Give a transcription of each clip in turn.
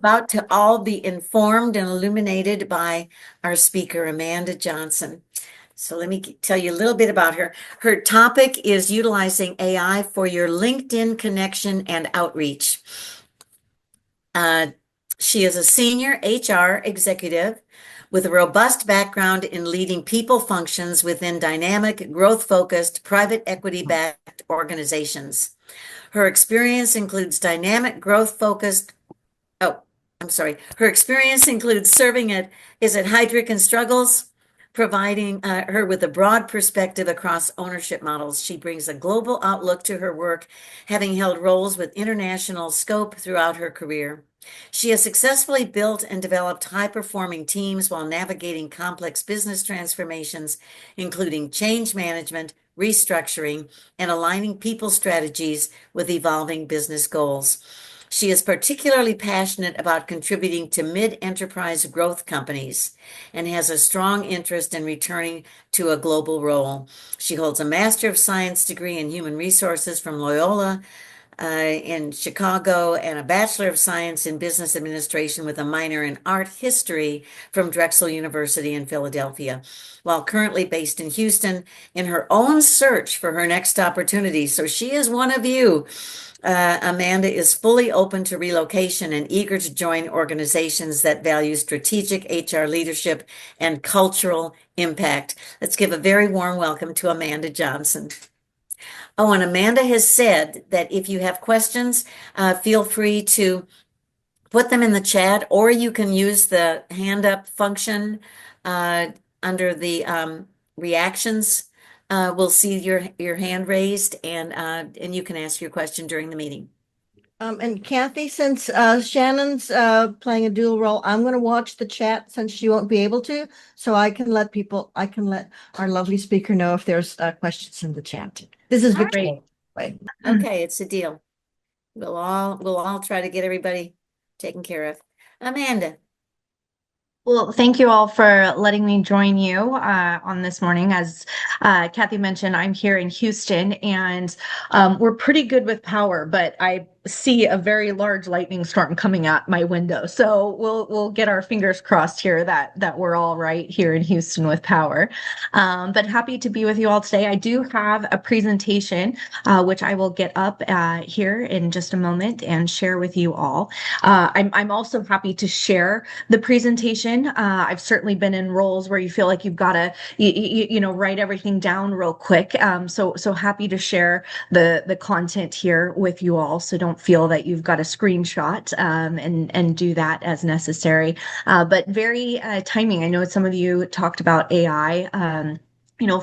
about to all be informed and illuminated by our speaker, Amanda Johnson. So let me tell you a little bit about her. Her topic is utilizing AI for your LinkedIn connection and outreach. Uh, she is a senior HR executive with a robust background in leading people functions within dynamic, growth-focused, private equity-backed organizations. Her experience includes dynamic, growth-focused her experience includes serving at Heidrick and Struggles, providing her with a broad perspective across ownership models. She brings a global outlook to her work, having held roles with international scope throughout her career. She has successfully built and developed high-performing teams while navigating complex business transformations, including change management, restructuring, and aligning people strategies with evolving business goals. She is particularly passionate about contributing to mid-enterprise growth companies and has a strong interest in returning to a global role. She holds a Master of Science degree in Human Resources from Loyola in Chicago and a Bachelor of Science in Business Administration with a minor in Art History from Drexel University in Philadelphia. While currently based in Houston, in her own search for her next opportunity. So she is one of you. Amanda is fully open to relocation and eager to join organizations that value strategic HR leadership and cultural impact. Let's give a very warm welcome to Amanda Johnson. Oh, and Amanda has said that if you have questions, feel free to put them in the chat, or you can use the hand up function under the reactions. We'll see your hand raised, and you can ask your question during the meeting. And Kathy, since Shannon's playing a dual role, I'm going to watch the chat since she won't be able to, so I can let our lovely speaker know if there's questions in the chat. This is Victoria. Okay, it's a deal. We'll all try to get everybody taken care of. Amanda. Well, thank you all for letting me join you on this morning. As Kathy mentioned, I'm here in Houston, and we're pretty good with power, but I see a very large lightning storm coming at my window. So we'll get our fingers crossed here that we're all right here in Houston with power. But happy to be with you all today. I do have a presentation which I will get up here in just a moment and share with you all. I'm also happy to share the presentation. I've certainly been in roles where you feel like you've got to write everything down real quick. So happy to share the content here with you all. So don't feel that you've got a screenshot and do that as necessary. But very timing. I know some of you talked about AI.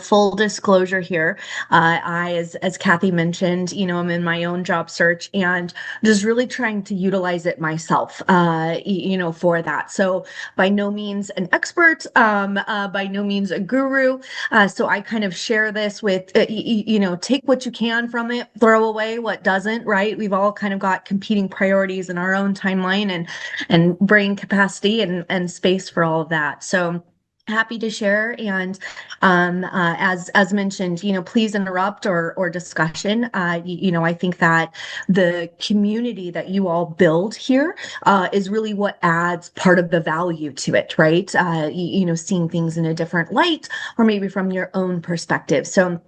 Full disclosure here. As Kathy mentioned, I'm in my own job search and just really trying to utilize it myself, for that. So by no means an expert, by no means a guru. So I kind of share this with, take what you can from it, throw away what doesn't, right? We've all kind of got competing priorities in our own timeline and brain capacity and space for all of that. So happy to share. And as mentioned, please interrupt or discussion. I think that the community that you all build here is really what adds part of the value to it, right? Seeing things in a different light or maybe from your own perspective. So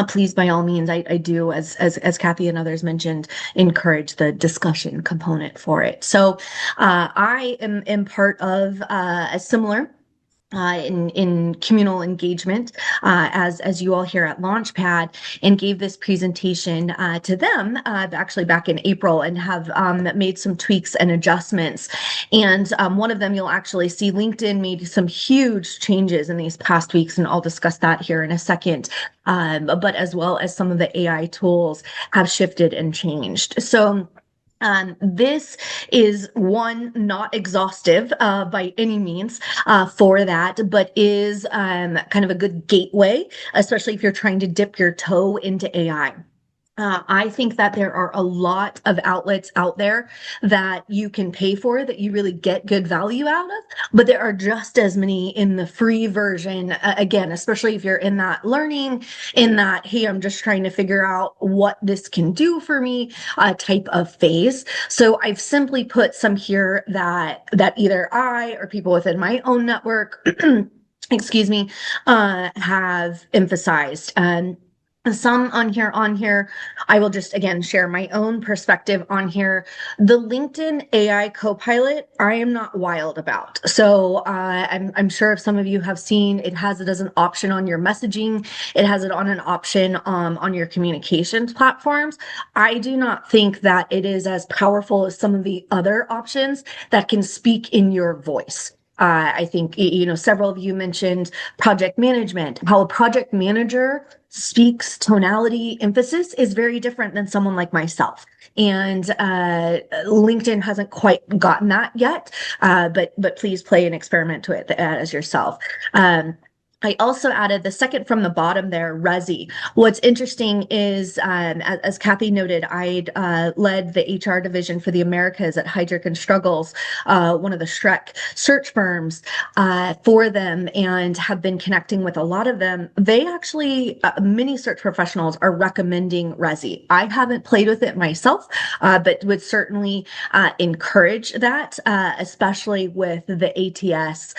please, by all means, I do, as Kathy and others mentioned, encourage the discussion component for it. So I am part of a similar in communal engagement as you all here at Launchpad, and gave this presentation to them actually back in April, and have made some tweaks and adjustments. And one of them you'll actually see LinkedIn made some huge changes in these past weeks, and I'll discuss that here in a second. But as well as some of the AI tools have shifted and changed. So this is one not exhaustive by any means for that, but is kind of a good gateway, especially if you're trying to dip your toe into AI. I think that there are a lot of outlets out there that you can pay for that you really get good value out of, but there are just as many in the free version. Again, especially if you're in that learning, in that, hey, I'm just trying to figure out what this can do for me type of phase. So I've simply put some here that either I or people within my own network, excuse me, have emphasized. Some on here, I will just again share my own perspective on here. The LinkedIn AI Co-Pilot, I am not wild about. So I'm sure if some of you have seen, it has it as an option on your messaging. It has it on an option on your communications platforms. I do not think that it is as powerful as some of the other options that can speak in your voice. I think, several of you mentioned project management. How a project manager speaks, tonality, emphasis is very different than someone like myself. And LinkedIn hasn't quite gotten that yet, but please play and experiment to it as yourself. I also added the second from the bottom there, Resi. What's interesting is, as Kathy noted, I'd led the HR division for the Americas at Heidrick and Struggles, one of the Shrek search firms for them, and have been connecting with a lot of them. They actually, many search professionals are recommending Resi. I haven't played with it myself, but would certainly encourage that, especially with the ATS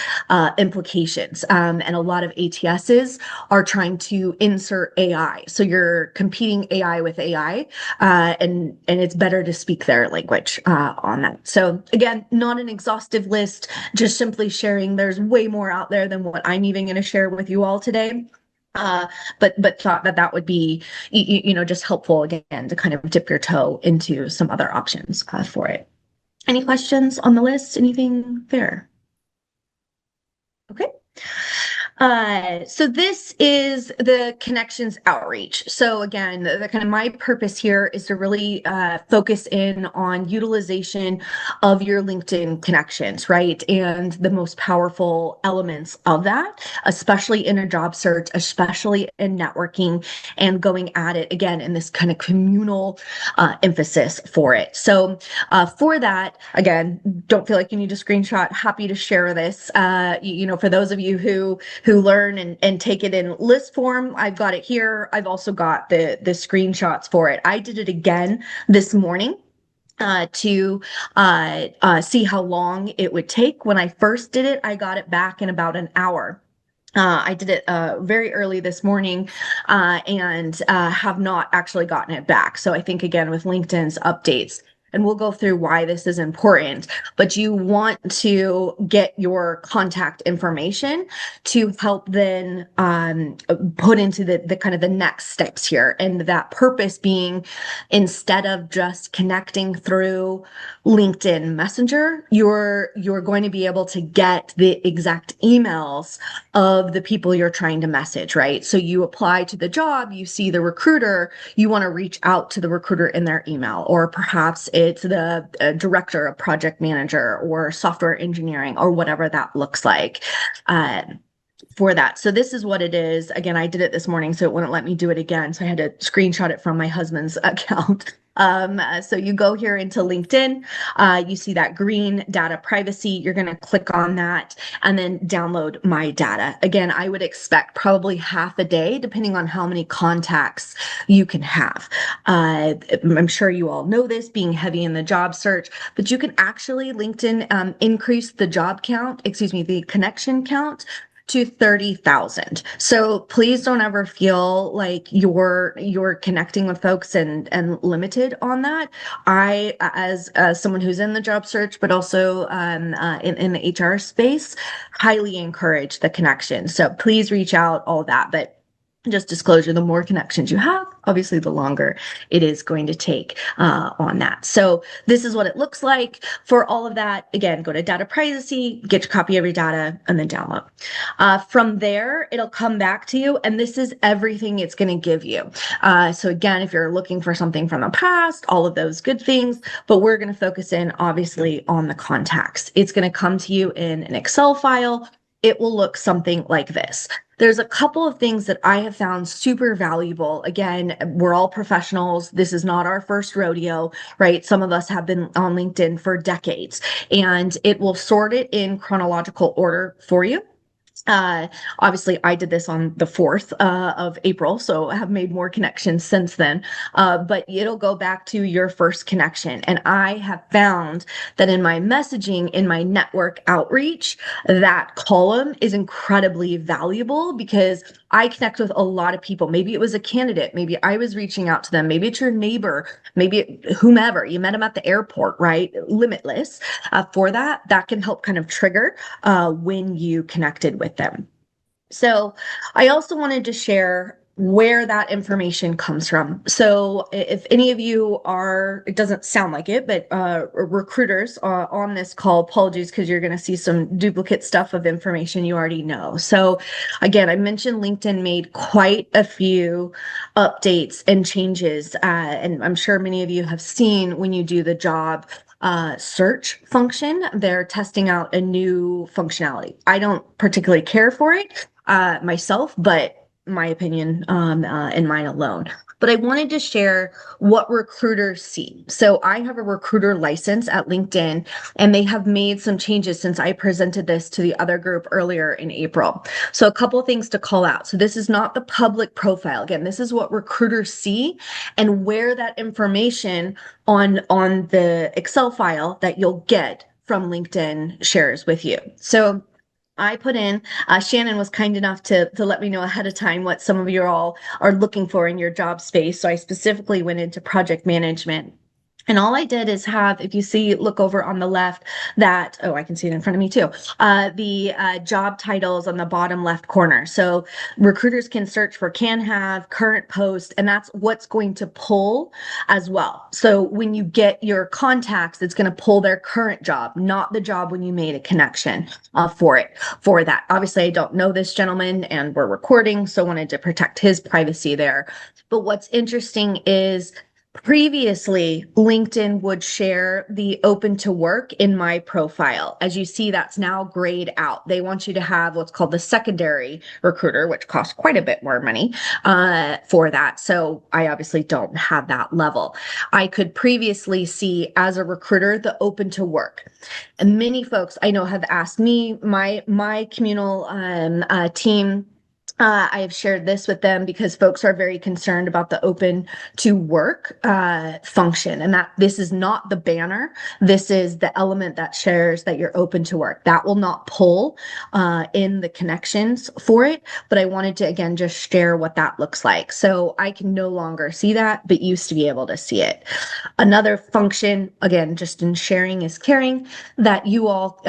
implications. And a lot of ATSs are trying to insert AI. So you're competing AI with AI, and it's better to speak their language on that. So again, not an exhaustive list, just simply sharing. There's way more out there than what I'm even going to share with you all today. But thought that would be, just helpful again to kind of dip your toe into some other options for it. Any questions on the list? Anything there? Okay. So this is the connections outreach. So again, the kind of my purpose here is to really focus in on utilization of your LinkedIn connections, right? And the most powerful elements of that, especially in a job search, especially in networking, and going at it again in this kind of communal emphasis for it. So for that, again, don't feel like you need a screenshot. Happy to share this. For those of you who learn and take it in list form, I've got it here. I've also got the screenshots for it. I did it again this morning to see how long it would take. When I first did it, I got it back in about an hour. I did it very early this morning and have not actually gotten it back. So I think, again, with LinkedIn's updates, and we'll go through why this is important, but you want to get your contact information to help then put into the kind of the next steps here. And that purpose being, instead of just connecting through LinkedIn Messenger, you're going to be able to get the exact emails of the people you're trying to message, right? So you apply to the job, you see the recruiter, you want to reach out to the recruiter in their email, or perhaps it's the director, a project manager, or software engineering, or whatever that looks like. For that. So this is what it is. Again, I did it this morning, so it wouldn't let me do it again. So I had to screenshot it from my husband's account. So you go here into LinkedIn, you see that green data privacy, you're going to click on that and then download my data. Again, I would expect probably half a day, depending on how many contacts you can have. I'm sure you all know this, being heavy in the job search, but you can actually, LinkedIn, increase the the connection count to 30,000. So please don't ever feel like you're connecting with folks and limited on that. I, as someone who's in the job search, but also in the HR space, highly encourage the connection. So please reach out, all that. But just disclosure, the more connections you have, obviously the longer it is going to take on that. So this is what it looks like for all of that. Again, go to data privacy, get your copy of your data, and then download. From there, it'll come back to you, and this is everything it's going to give you. So again, if you're looking for something from the past, all of those good things, but we're going to focus in obviously on the contacts. It's going to come to you in an Excel file. It will look something like this. there's a couple of things that I have found super valuable. Again, we're all professionals. This is not our first rodeo, right? Some of us have been on LinkedIn for decades, and it will sort it in chronological order for you. Uh, Obviously, I did this on the 4th of April, so I have made more connections since then. But it'll go back to your first connection. And I have found that in my messaging, in my network outreach, that column is incredibly valuable because I connect with a lot of people. Maybe it was a candidate, maybe I was reaching out to them, maybe it's your neighbor, maybe whomever, you met them at the airport, right? Limitless. For that, that can help kind of trigger when you connected with them. So I also wanted to share where that information comes from. So if any of you are, it doesn't sound like it, but recruiters on this call, apologies because you're going to see some duplicate stuff of information you already know. So again, I mentioned LinkedIn made quite a few updates and changes, and I'm sure many of you have seen when you do the job search function, they're testing out a new functionality. I don't particularly care for it myself, but my opinion and mine alone. But I wanted to share what recruiters see. So I have a recruiter license at LinkedIn, and they have made some changes since I presented this to the other group earlier in April. So a couple of things to call out. So this is not the public profile. Again, this is what recruiters see and where that information on the Excel file that you'll get from LinkedIn shares with you. So I put in, Shannon was kind enough to let me know ahead of time what some of you all are looking for in your job space. So I specifically went into project management. And all I did is have, if you see, look over on the left, that, oh, I can see it in front of me too, the job titles on the bottom left corner. So recruiters can search for can have, current post, and that's what's going to pull as well. So when you get your contacts, it's going to pull their current job, not the job when you made a connection for that. Obviously, I don't know this gentleman and we're recording, so wanted to protect his privacy there. But what's interesting is previously, LinkedIn would share the open to work in my profile. As you see, that's now grayed out. They want you to have what's called the secondary recruiter, which costs quite a bit more money for that. So I obviously don't have that level. I could previously see as a recruiter the open to work. And many folks I know have asked me, my communal team, I have shared this with them because folks are very concerned about the open to work function, and that this is not the banner. This is the element that shares that you're open to work. That will not pull in the connections for it, but I wanted to, again, just share what that looks like. So I can no longer see that, but used to be able to see it. Another function, again, just in sharing is caring, that you all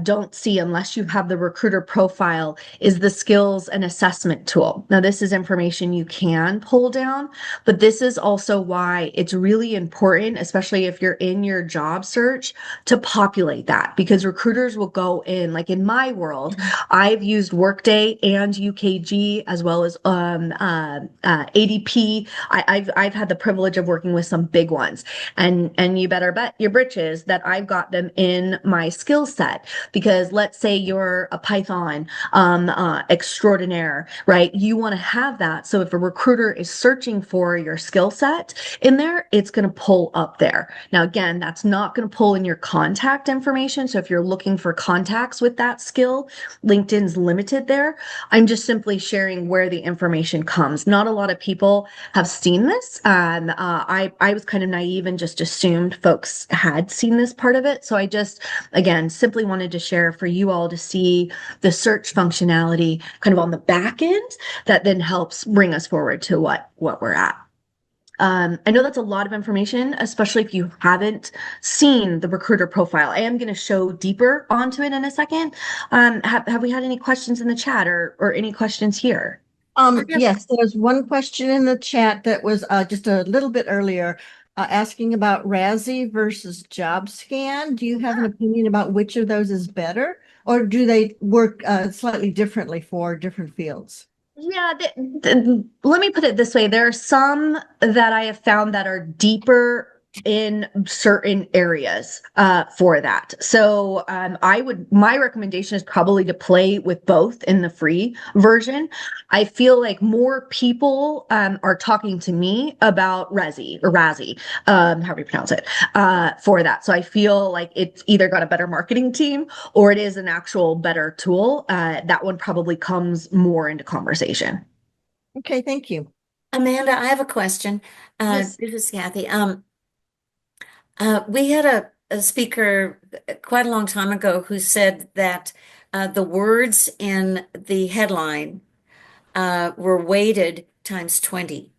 don't see unless you have the recruiter profile is the skills and assessment tool. Now, this is information you can pull down, but this is also why it's really important, especially if you're in your job search, to populate that, because recruiters will go in, like in my world, I've used Workday and UKG as well as ADP. I've had the privilege of working with some big ones, and you better bet your britches that I've got them in my skill set, because let's say you're a Python extraordinaire, right? You want to have that. So if a recruiter is searching for your skill set in there, it's going to pull up there. Now, again, that's not going to pull in your contact information. So if you're looking for contacts with that skill, LinkedIn's limited there. I'm just simply sharing where the information comes. Not a lot of people have seen this. I was kind of naive and just assumed folks had seen this part of it. So I just, again, simply wanted to share for you all to see the search functionality kind of on the back end that then helps bring us forward to what we're at. I know that's a lot of information, especially if you haven't seen the recruiter profile. I am going to show deeper onto it in a second. Have we had any questions in the chat or any questions here? Yes, there's one question in the chat that was just a little bit earlier, asking about Razzie versus JobScan. Do you have an opinion about which of those is better, or do they work slightly differently for different fields? Yeah, let me put it this way. There are some that I have found that are deeper in certain areas for that. So my recommendation is probably to play with both in the free version. I feel like more people are talking to me about Razzie, however you pronounce it, for that. So I feel like it's either got a better marketing team or it is an actual better tool. That one probably comes more into conversation. Okay, thank you. Amanda, I have a question. Yes. This is Kathy. We had a speaker quite a long time ago who said that the words in the headline were weighted times 20.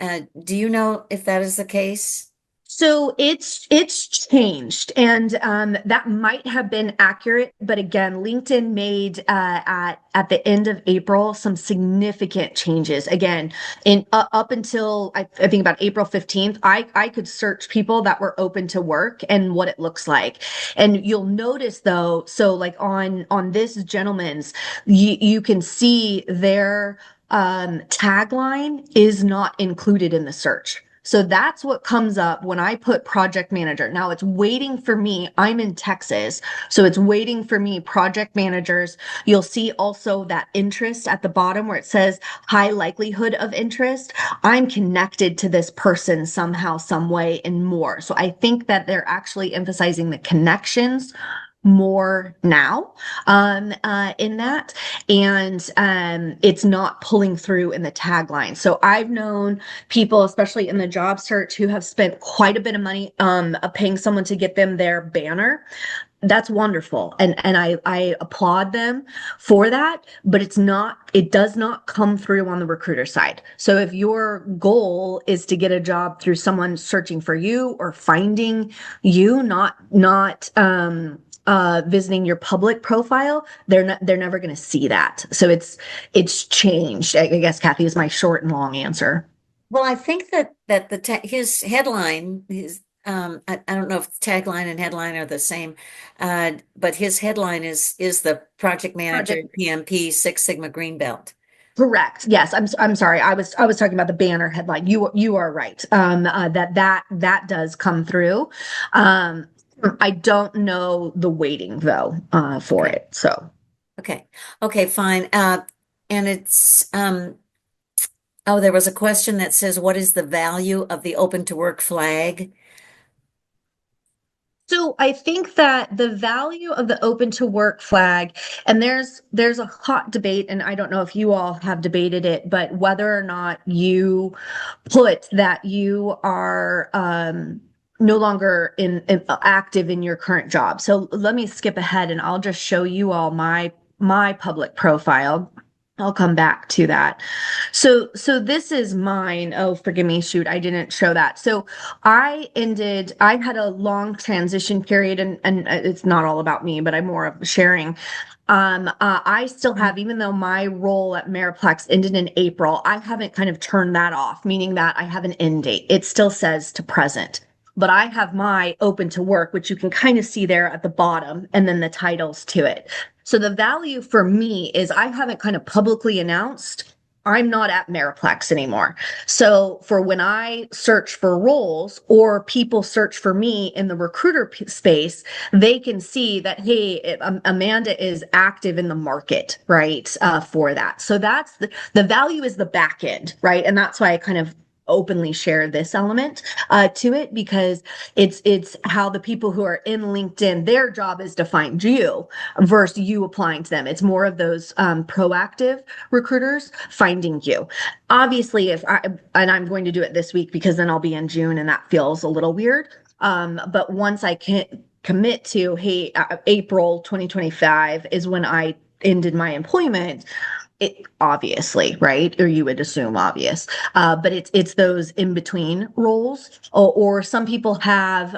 Do you know if that is the case? So it's changed, and that might have been accurate, but again, LinkedIn made at the end of April some significant changes. Again, in up until I think about April 15th, I could search people that were open to work and what it looks like, and you'll notice though, so like on this gentleman's, you can see their tagline is not included in the search. So that's what comes up when I put project manager. Now it's waiting for me. I'm in Texas, so it's waiting for me, project managers. You'll see also that interest at the bottom where it says high likelihood of interest. I'm connected to this person somehow, some way, and more. So I think that they're actually emphasizing the connections more now in that, and it's not pulling through in the tagline. So I've known people, especially in the job search, who have spent quite a bit of money paying someone to get them their banner. That's wonderful, and I applaud them for that, but it does not come through on the recruiter side. So if your goal is to get a job through someone searching for you or finding you, not visiting your public profile, they're never going to see that. So it's changed. I guess, Kathy, is my short and long answer. Well, I think that his headline, I don't know if the tagline and headline are the same, but his headline is the project manager Project. PMP Six Sigma Green Belt. Correct. Yes, I'm sorry. I was talking about the banner headline. You are right. That does come through. Um, I don't know the weighting though for Okay. it. So Okay. Okay, fine. And it's oh, there was a question that says, what is the value of the open to work flag? So I think that the value of the open to work flag, and there's a hot debate, and I don't know if you all have debated it, but whether or not you put that you are no longer in active in your current job. So let me skip ahead and I'll just show you all my public profile. I'll come back to that. So this is mine. Oh, forgive me. Shoot, I didn't show that. So I had a long transition period, and it's not all about me, but I'm more of sharing. I still have, even though my role at Mariplex ended in April, I haven't kind of turned that off, meaning that I have an end date. It still says to present. But I have my open to work, which you can kind of see there at the bottom, and then the titles to it. So the value for me is I haven't kind of publicly announced I'm not at Mariplex anymore. So for when I search for roles or people search for me in the recruiter space, they can see that, hey, Amanda is active in the market, right? For that. So that's the value is the back end, right? And that's why I kind of openly share this element to it, because it's how the people who are in LinkedIn, their job is to find you versus you applying to them. It's more of those proactive recruiters finding you. Obviously, and I'm going to do it this week because then I'll be in June and that feels a little weird. But once I can commit to, hey, April 2025 is when I ended my employment, it obviously, right? Or you would assume obvious. But it's those in between roles, or some people have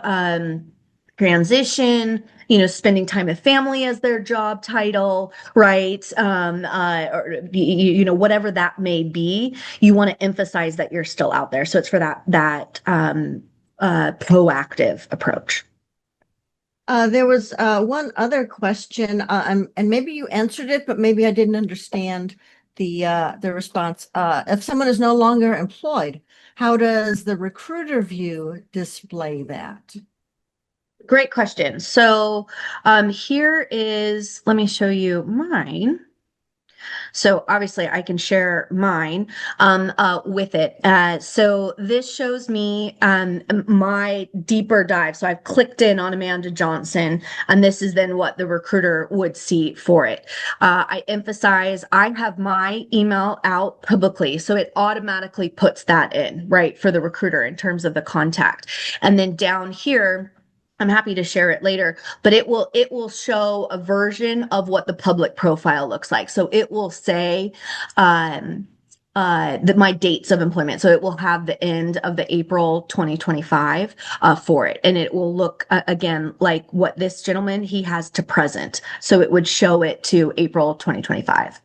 transition, spending time with family as their job title, right? Or whatever that may be, you want to emphasize that you're still out there. So it's for that proactive approach. There was one other question, and maybe you answered it, but maybe I didn't understand the response. If someone is no longer employed, how does the recruiter view display that? Great question. So here is, let me show you mine. So obviously I can share mine with it. So this shows me my deeper dive. So I've clicked in on Amanda Johnson, and this is then what the recruiter would see for it. I emphasize I have my email out publicly, so it automatically puts that in, right, for the recruiter in terms of the contact. And then down here, I'm happy to share it later, but it will show a version of what the public profile looks like. So it will say that my dates of employment. So it will have the end of the April 2025 for it, and it will look again like what this gentleman he has to present. So it would show it to April 2025.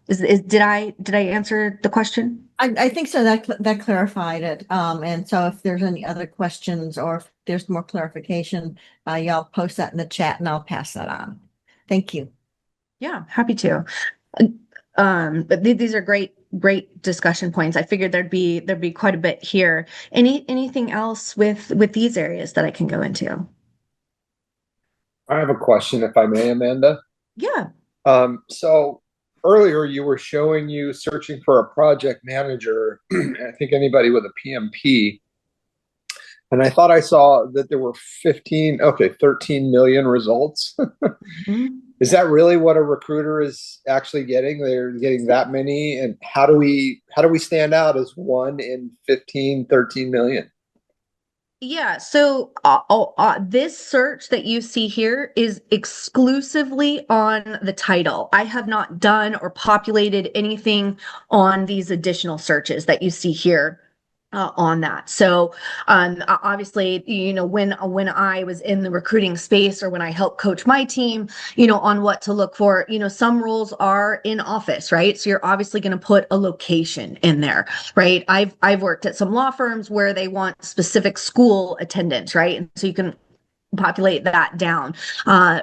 Did I answer the question? I think so. That clarified it. And so if there's any other questions or if there's more clarification, y'all post that in the chat and I'll pass that on. Thank you. Yeah, happy to. But these are great discussion points. I figured there'd be quite a bit here. Anything else with these areas that I can go into? I have a question, if I may, Amanda. Yeah. So earlier you were showing you searching for a project manager, I think anybody with a PMP. And I thought I saw that there were 13 million results. Mhm. Is that really what a recruiter is actually getting? They're getting that many? And how do we stand out as one in 13 million? Yeah, so this search that you see here is exclusively on the title. I have not done or populated anything on these additional searches that you see here on that. So obviously, when I was in the recruiting space or when I helped coach my team, on what to look for, some roles are in office, right? So you're obviously going to put a location in there, right? I've worked at some law firms where they want specific school attendance, right? And so you can populate that down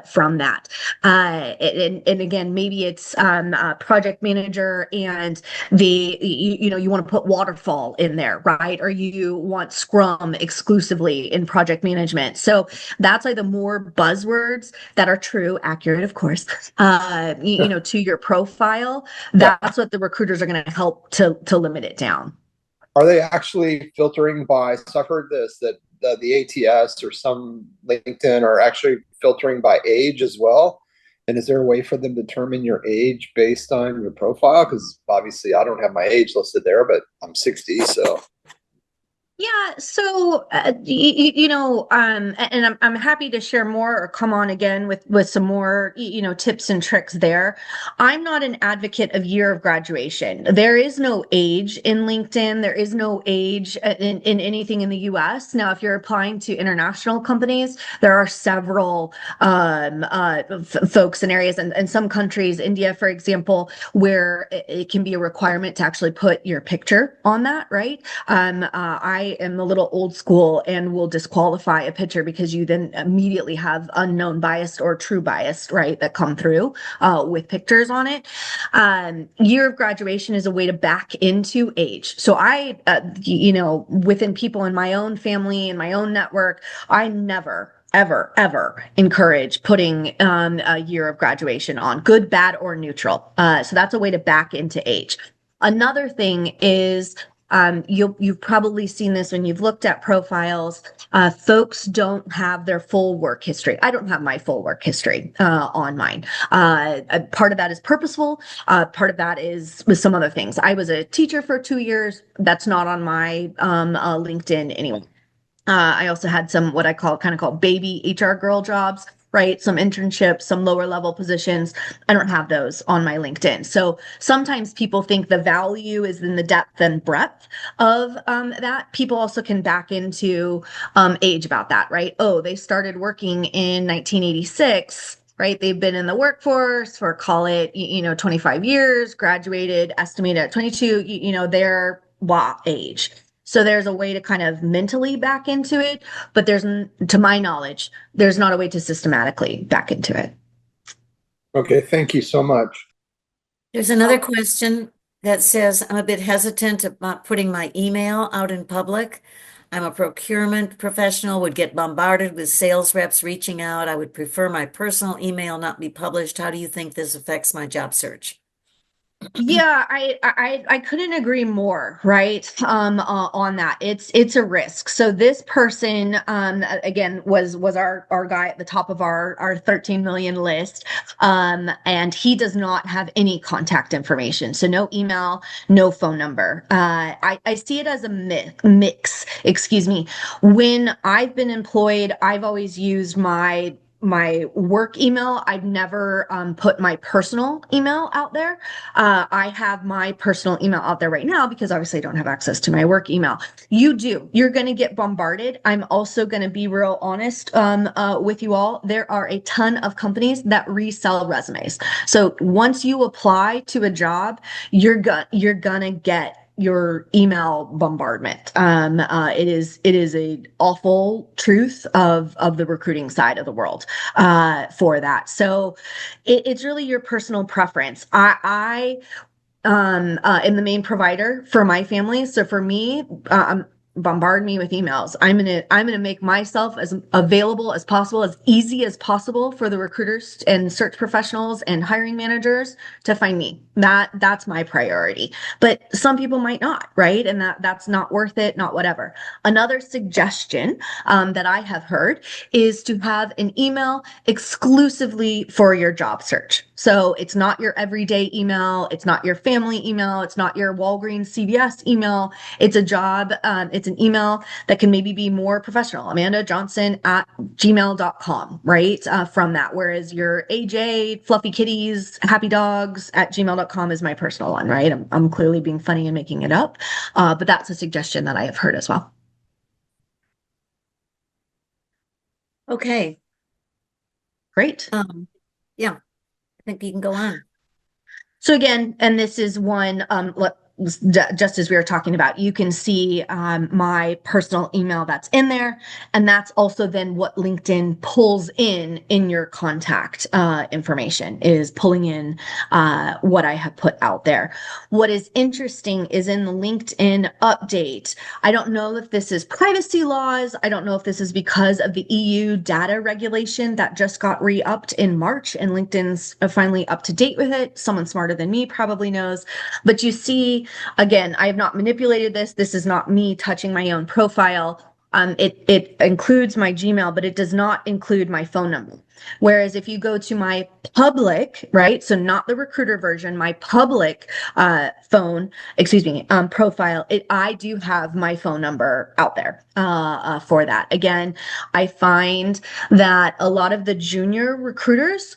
from that. And again, maybe it's a project manager and you want to put waterfall in there, right? Or you want Scrum exclusively in project management. So that's like the more buzzwords that are true, accurate, of course, to your profile. That's what the recruiters are going to help to limit it down. Are they actually filtering by, so I've heard this, that the ATS or some LinkedIn are actually filtering by age as well? And is there a way for them to determine your age based on your profile? Because obviously I don't have my age listed there, but I'm 60, so. Yeah, so and I'm happy to share more or come on again with some more tips and tricks there. I'm not an advocate of year of graduation. There is no age in LinkedIn. There is no age in anything in the US. Now, if you're applying to international companies, there are several folks in areas and some countries, India, for example, where it can be a requirement to actually put your picture on that, right? I am a little old school and will disqualify a picture because you then immediately have unknown bias or true bias, right, that come through with pictures on it. Year of graduation is a way to back into age. So I, within people in my own family and my own network, I never ever encourage putting a year of graduation on, good, bad, or neutral. So that's a way to back into age. Another thing is you've probably seen this when you've looked at profiles. Folks don't have their full work history. I don't have my full work history on mine. Part of that is purposeful. Part of that is with some other things. I was a teacher for 2 years. That's not on my LinkedIn anyway. I also had some what I call baby HR girl jobs, right? Some internships, some lower level positions. I don't have those on my LinkedIn. So sometimes people think the value is in the depth and breadth of that. People also can back into age about that, right? Oh, they started working in 1986. Right. They've been in the workforce for, call it, 25 years, graduated, estimated at 22, their age. So there's a way to kind of mentally back into it, but to my knowledge, there's not a way to systematically back into it. Okay, thank you so much. There's another question that says I'm a bit hesitant about putting my email out in public. I'm a procurement professional, would get bombarded with sales reps reaching out. I would prefer my personal email not be published. How do you think this affects my job search? Yeah, I couldn't agree more, right? On that. It's a risk. So this person again was our guy at the top of our 13 million list. And he does not have any contact information. So no email, no phone number. I see it as a mix, excuse me. When I've been employed, I've always used my work email. I've never put my personal email out there. I have my personal email out there right now because obviously I don't have access to my work email. You do. You're going to get bombarded. I'm also going to be real honest with you all. There are a ton of companies that resell resumes. So once you apply to a job, you're gonna get your email bombardment. It is a awful truth of the recruiting side of the world for that. So it's really your personal preference. I am the main provider for my family. So for me, bombard me with emails. I'm gonna make myself as available as possible, as easy as possible for the recruiters and search professionals and hiring managers to find me. That's my priority. But some people might not, right? And that's not worth it, not whatever. Another suggestion that I have heard is to have an email exclusively for your job search. So it's not your everyday email. It's not your family email. It's not your Walgreens CVS email. It's a job. It's an email that can maybe be more professional. Amanda Johnson at gmail.com, right? From that. Whereas your AJ, Fluffy Kitties, Happy Dogs at gmail.com is my personal one, right? I'm clearly being funny and making it up. But that's a suggestion that I have heard as well. Okay. Great. Yeah, I think you can go on. So again, and this is one, just as we were talking about, you can see my personal email that's in there, and that's also then what LinkedIn pulls in your contact information, is pulling in what I have put out there. What is interesting is in the LinkedIn update, I don't know if this is privacy laws. I don't know if this is because of the EU data regulation that just got re-upped in March, and LinkedIn's finally up to date with it. Someone smarter than me probably knows, but you see, again, I have not manipulated this. This is not me touching my own profile. It includes my Gmail, but it does not include my phone number. Whereas if you go to my public, right, so not the recruiter version, my public profile, I do have my phone number out there for that. Again, I find that a lot of the junior recruiters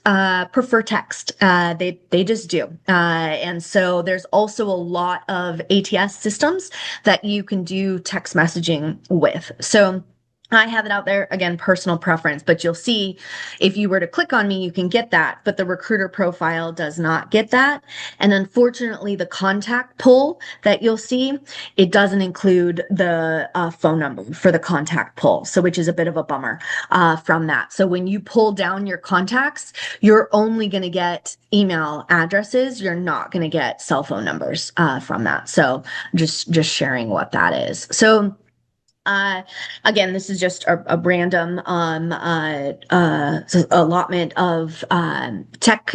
prefer text. They just do. And so there's also a lot of ATS systems that you can do text messaging with. So I have it out there, again, personal preference, but you'll see if you were to click on me, you can get that, but the recruiter profile does not get that. And unfortunately, the contact pull that you'll see, it doesn't include the phone number for the contact pull. So which is a bit of a bummer from that. So when you pull down your contacts, you're only going to get email addresses. You're not going to get cell phone numbers from that. So just sharing what that is. So again, this is just a random allotment of tech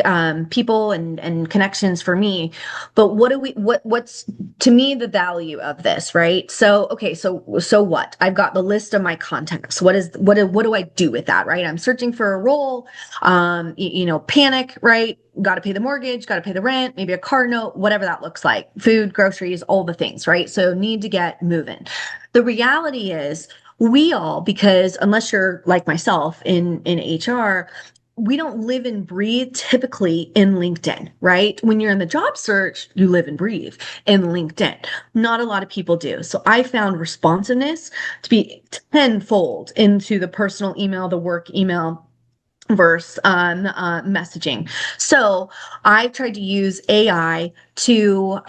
people and connections for me. But what's to me the value of this, right? So okay, so what? I've got the list of my contacts. What do I do with that, right? I'm searching for a role. Panic, right? Got to pay the mortgage, got to pay the rent, maybe a car note, whatever that looks like, food, groceries, all the things, right? So need to get moving. The reality is we all, because unless you're like myself in HR, we don't live and breathe typically in LinkedIn, right? When you're in the job search, you live and breathe in LinkedIn. Not a lot of people do. So I found responsiveness to be tenfold into the personal email, the work email, versus messaging. So I tried to use AI to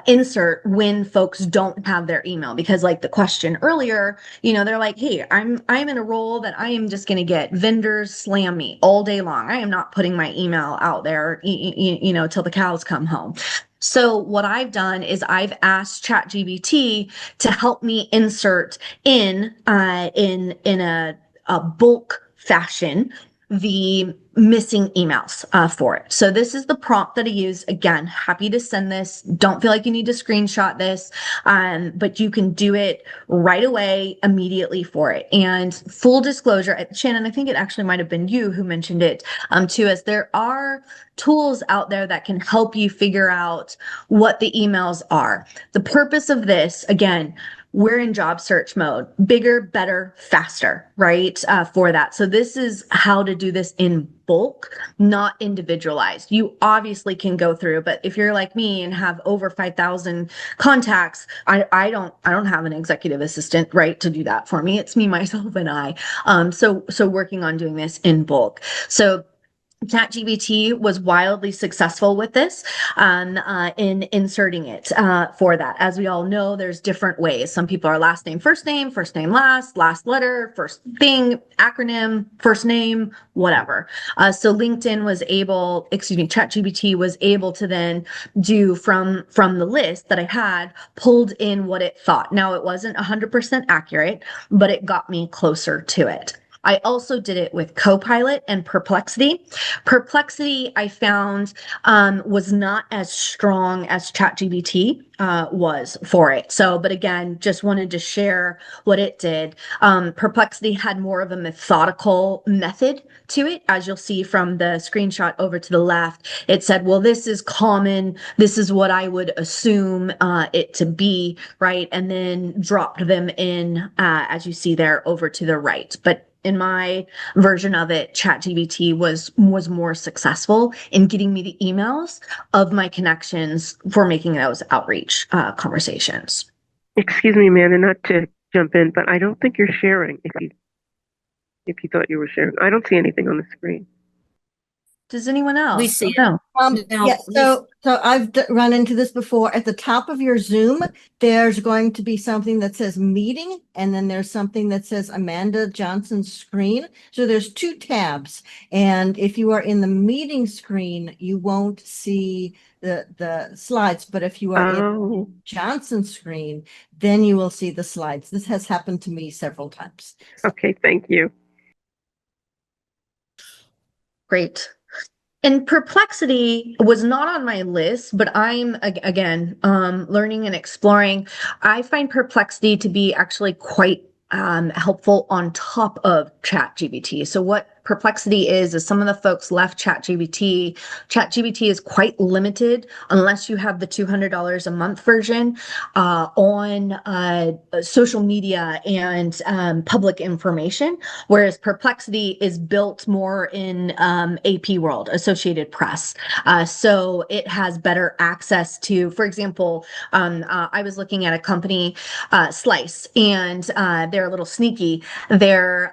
insert when folks don't have their email, because like the question earlier, they're like, hey, I'm in a role that I am just going to get vendors slam me all day long. I am not putting my email out there, till the cows come home. So what I've done is I've asked ChatGPT to help me insert in a bulk fashion the missing emails for it. So this is the prompt that I use. Again, happy to send this. Don't feel like you need to screenshot this, but you can do it right away, immediately for it. And full disclosure, Shannon, I think it actually might have been you who mentioned it to us. There are tools out there that can help you figure out what the emails are. The purpose of this, again, we're in job search mode, bigger, better, faster, right? For that. So this is how to do this in bulk, not individualized. You obviously can go through, but if you're like me and have over 5,000 contacts, I don't have an executive assistant, right, to do that for me. It's me, myself, and I. So working on doing this in bulk. So ChatGPT was wildly successful with this in inserting it for that. As we all know, there's different ways. Some people are last name, first name last, last letter, first thing, acronym, first name, whatever. So LinkedIn was able, ChatGPT was able to then do from the list that I had, pulled in what it thought. Now, it wasn't 100% accurate, but it got me closer to it. I also did it with Co-Pilot and Perplexity. Perplexity, I found, was not as strong as ChatGPT was for it. So, but again, just wanted to share what it did. Perplexity had more of a methodical method to it. As you'll see from the screenshot over to the left, it said, well, this is common. This is what I would assume it to be, right? And then dropped them in, as you see there, over to the right. But in my version of it, ChatGPT was more successful in getting me the emails of my connections for making those outreach conversations. Excuse me, Amanda, not to jump in, but I don't think you're sharing. If you thought you were sharing, I don't see anything on the screen. Does anyone else? We see it. No. No, Yeah, so I've run into this before. At the top of your Zoom, there's going to be something that says meeting, and then there's something that says Amanda Johnson's screen. So there's two tabs. And if you are in the meeting screen, you won't see the slides. But if you are in Johnson's screen, then you will see the slides. This has happened to me several times. Okay, thank you. Great. And Perplexity was not on my list, but I'm again learning and exploring. I find Perplexity to be actually quite helpful on top of ChatGPT. So what Perplexity is some of the folks left ChatGPT. ChatGPT is quite limited unless you have the $200 a month version on social media and public information, whereas Perplexity is built more in AP World, Associated Press. So it has better access to, for example, I was looking at a company, Slice, and they're a little sneaky. Their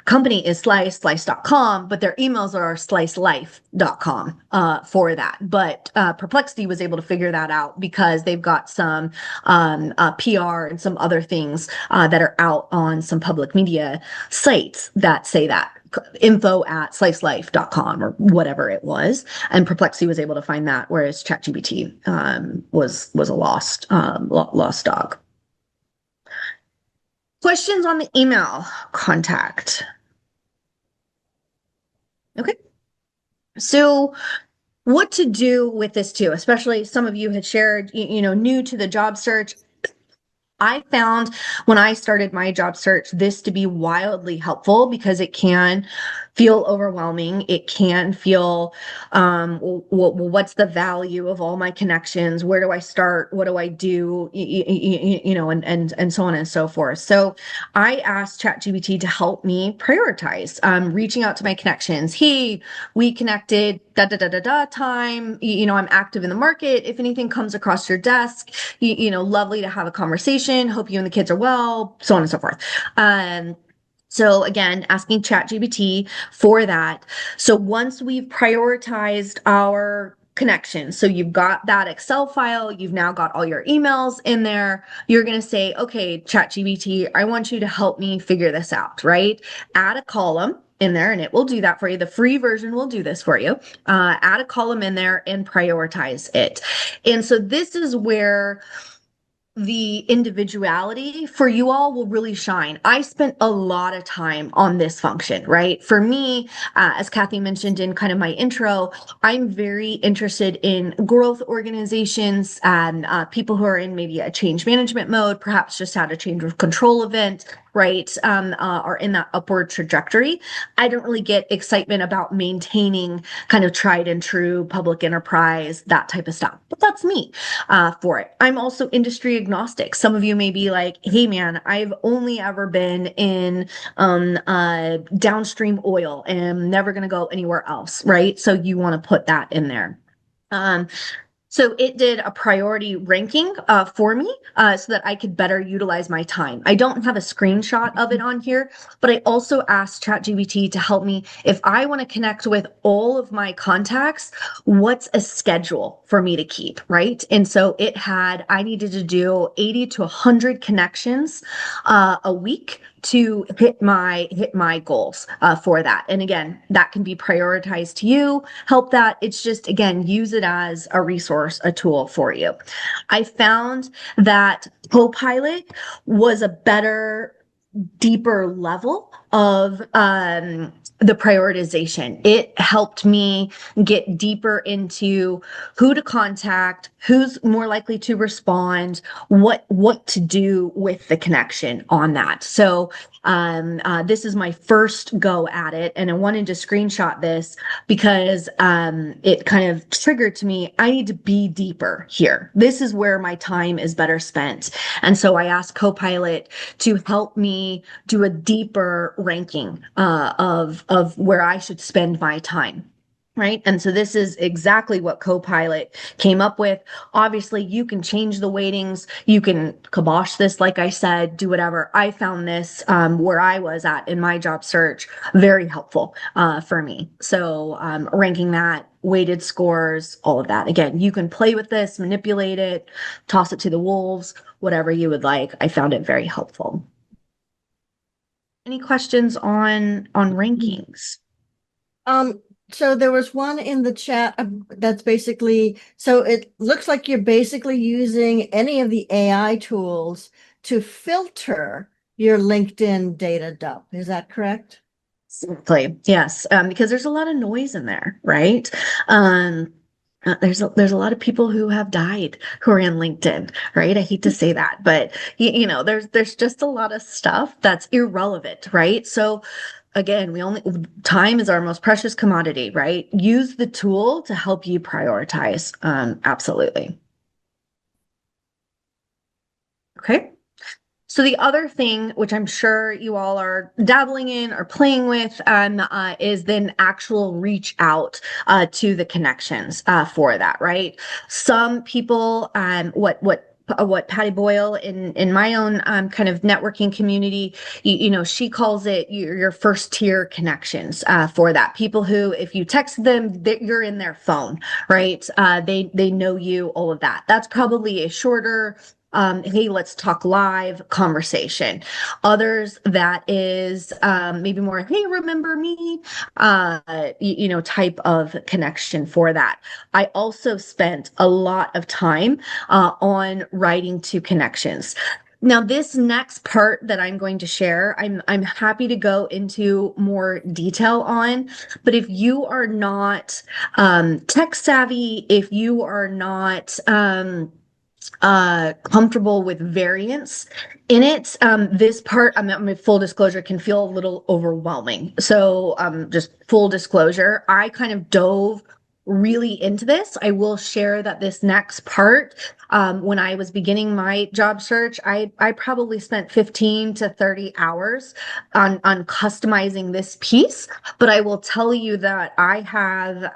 company is slice.com, but their emails are slicelife.com for that. But Perplexity was able to figure that out because they've got some PR and some other things that are out on some public media sites that say that. info@slicelife.com or whatever it was, and Perplexity was able to find that, whereas ChatGPT was a lost dog. Questions on the email contact? Okay. So what to do with this too, especially some of you had shared, new to the job search. I found when I started my job search, this to be wildly helpful because it can feel overwhelming. It can feel, what's the value of all my connections? Where do I start? What do I do? And so on and so forth. So I asked ChatGPT to help me prioritize, reaching out to my connections. Hey, we connected, time, I'm active in the market. If anything comes across your desk, lovely to have a conversation. Hope you and the kids are well, so on and so forth. So again, asking ChatGPT for that. So once we've prioritized our connections, so you've got that Excel file, you've now got all your emails in there, you're going to say, okay, ChatGPT, I want you to help me figure this out, right? Add a column in there, and it will do that for you. The free version will do this for you. Add a column in there and prioritize it. And so this is where the individuality for you all will really shine. I spent a lot of time on this function, right? For me, as Kathy mentioned in kind of my intro, I'm very interested in growth organizations and people who are in maybe a change management mode, perhaps just had a change of control event, right? Are in that upward trajectory. I don't really get excitement about maintaining kind of tried and true public enterprise, that type of stuff, but that's me for it. I'm also industry agnostic. Some of you may be like, hey man, I've only ever been in downstream oil and I'm never going to go anywhere else, right? So you want to put that in there. So it did a priority ranking for me so that I could better utilize my time. I don't have a screenshot of it on here, but I also asked ChatGPT to help me if I want to connect with all of my contacts, what's a schedule for me to keep, right? And so I needed to do 80 to 100 connections a week to hit my goals for that. And again, that can be prioritized to you, help that. It's just, again, use it as a resource, a tool for you. I found that Co-Pilot was a better, deeper level of the prioritization. It helped me get deeper into who to contact, who's more likely to respond, what to do with the connection on that. So this is my first go at it, and I wanted to screenshot this because it kind of triggered to me, I need to be deeper here. This is where my time is better spent. And so I asked Co-Pilot to help me do a deeper ranking of where I should spend my time. Right. And so this is exactly what Co-Pilot came up with. Obviously, you can change the weightings. You can kibosh this, like I said, do whatever. I found this where I was at in my job search very helpful for me. So ranking that, weighted scores, all of that. Again, you can play with this, manipulate it, toss it to the wolves, whatever you would like. I found it very helpful. Any questions on rankings? So there was one in the chat that's basically, so it looks like you're basically using any of the AI tools to filter your LinkedIn data dump. Is that correct? Exactly. Yes. Because there's a lot of noise in there, right? There's a lot of people who have died who are in LinkedIn, right? I hate to say that, but there's just a lot of stuff that's irrelevant, right? So again, time is our most precious commodity, right? Use the tool to help you prioritize. Absolutely. Okay. So the other thing, which I'm sure you all are dabbling in or playing with, is then actual reach out to the connections for that, right? Some people, what Patty Boyle in my own kind of networking community, she calls it your first tier connections for that. People who, if you text them, you're in their phone, right? They know you, all of that. That's probably a shorter, hey, let's talk live conversation. Others, that is maybe more, hey, remember me, type of connection for that. I also spent a lot of time on writing to connections. Now, this next part that I'm going to share, I'm happy to go into more detail on, but if you are not tech savvy, if you are not comfortable with variance in it, this part, full disclosure, can feel a little overwhelming. So just full disclosure, I kind of dove really into this. I will share that this next part, when I was beginning my job search, I probably spent 15 to 30 hours on customizing this piece. But I will tell you that I have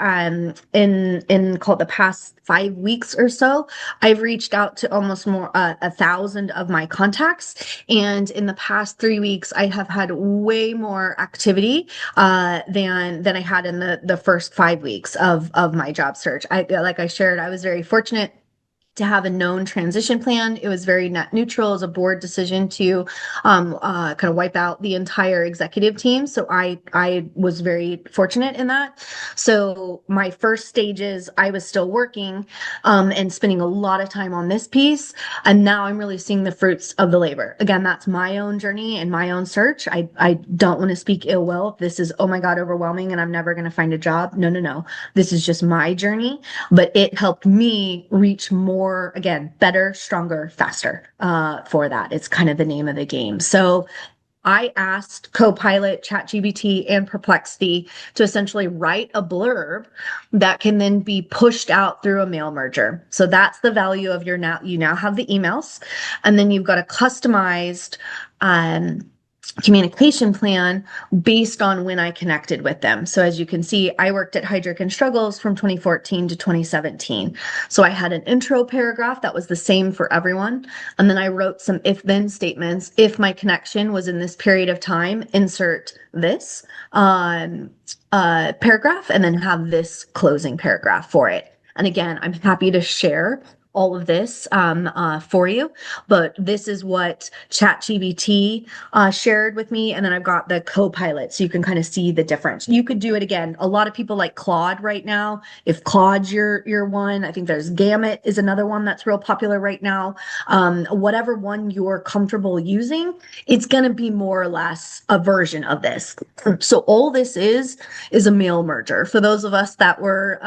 in called the past 5 weeks or so, I've reached out to almost more 1,000 of my contacts, and in the past 3 weeks, I have had way more activity than I had in the first 5 weeks of my job search. Like I shared, I was very fortunate to have a known transition plan. It was very net neutral. It was a board decision to kind of wipe out the entire executive team. So I was very fortunate in that. So my first stages, I was still working and spending a lot of time on this piece. And now I'm really seeing the fruits of the labor. Again, that's my own journey and my own search. I don't want to speak ill will. This is, oh my God, overwhelming and I'm never going to find a job. No, no, no. This is just my journey, but it helped me reach more, again, better, stronger, faster for that. It's kind of the name of the game. So I asked Copilot, ChatGPT, and Perplexity to essentially write a blurb that can then be pushed out through a mail merger. So that's the value of you now have the emails, and then you've got a customized communication plan based on when I connected with them. So as you can see, I worked at Heidrick and Struggles from 2014 to 2017. So I had an intro paragraph that was the same for everyone. And then I wrote some if-then statements. If my connection was in this period of time, insert this paragraph and then have this closing paragraph for it. And again, I'm happy to share all of this for you, but this is what ChatGPT shared with me, and then I've got the Copilot, so you can kind of see the difference. You could do it again. A lot of people like Claude right now. If Claude's your one, I think there's Gamut is another one that's real popular right now. Whatever one you're comfortable using, it's going to be more or less a version of this. So all this is a mail merger. For those of us that were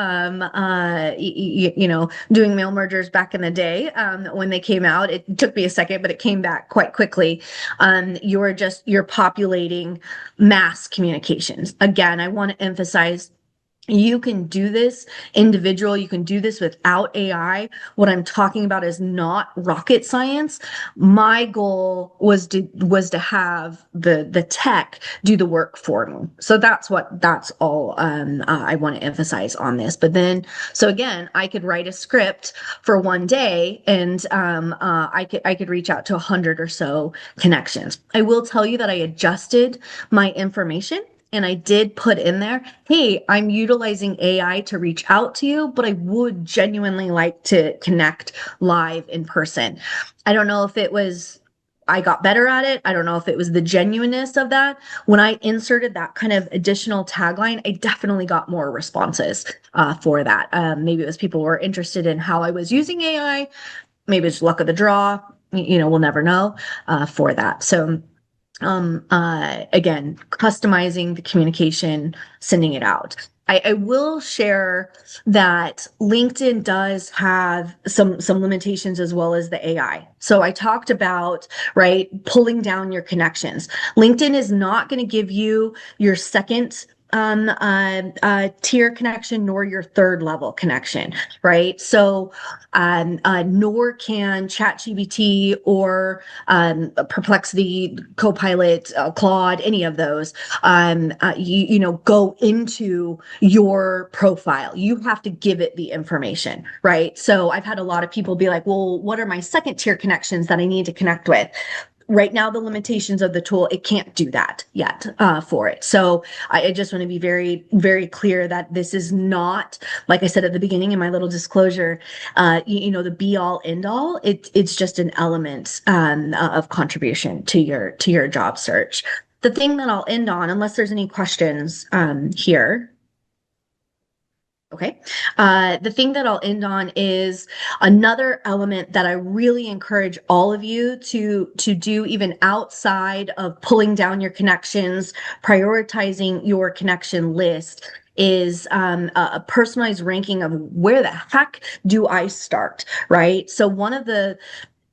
doing mail mergers back in the day when they came out, it took me a second, but it came back quite quickly. You're populating mass communications. Again, I want to emphasize you can do this individual. You can do this without AI. What I'm talking about is not rocket science. My goal was to have the tech do the work for me. So that's all I want to emphasize on this. But then, so again, I could write a script for one day, and I could reach out to 100 or so connections. I will tell you that I adjusted my information. And I did put in there, hey, I'm utilizing AI to reach out to you, but I would genuinely like to connect live in person. I don't know if it was, I got better at it. I don't know if it was the genuineness of that. When I inserted that kind of additional tagline, I definitely got more responses for that. Maybe it was people were interested in how I was using AI. Maybe it's luck of the draw. We'll never know for that. So again, customizing the communication, sending it out. I will share that LinkedIn does have some limitations as well as the AI. So I talked about, right, pulling down your connections. LinkedIn is not going to give you your second tier connection nor your third level connection, right? So nor can ChatGPT or Perplexity, Copilot, Claude, any of those go into your profile. You have to give it the information, right? So I've had a lot of people be like, well, what are my second tier connections that I need to connect with? Right now, the limitations of the tool, it can't do that yet for it. So I just want to be very, very clear that this is not, like I said at the beginning in my little disclosure, the be all end all. It's just an element of contribution to your job search. The thing that I'll end on, unless there's any questions here. Okay. The thing that I'll end on is another element that I really encourage all of you to do, even outside of pulling down your connections, prioritizing your connection list, is a personalized ranking of where the heck do I start, right? So one of the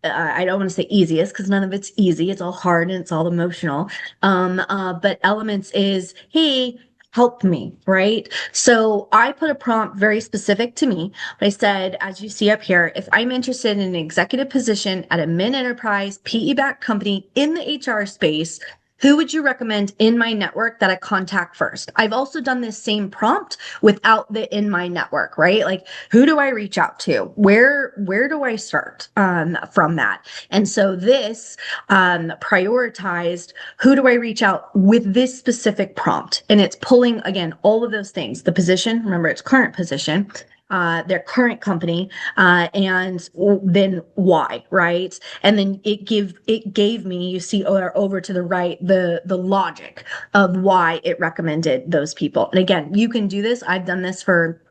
I don't want to say easiest because none of it's easy. It's all hard and it's all emotional. But elements is, hey, help me, right? So I put a prompt very specific to me. I said, as you see up here, if I'm interested in an executive position at a mid-enterprise PE-backed company in the HR space, who would you recommend in my network that I contact first? I've also done this same prompt without the in my network, right? Like, who do I reach out to? Where do I start from that? And so this prioritized who do I reach out with this specific prompt? And it's pulling, again, all of those things, the position, remember it's current position, their current company, and then why, right? And then it gave me, you see, over to the right, the logic of why it recommended those people. And again, you can do this. I've done this for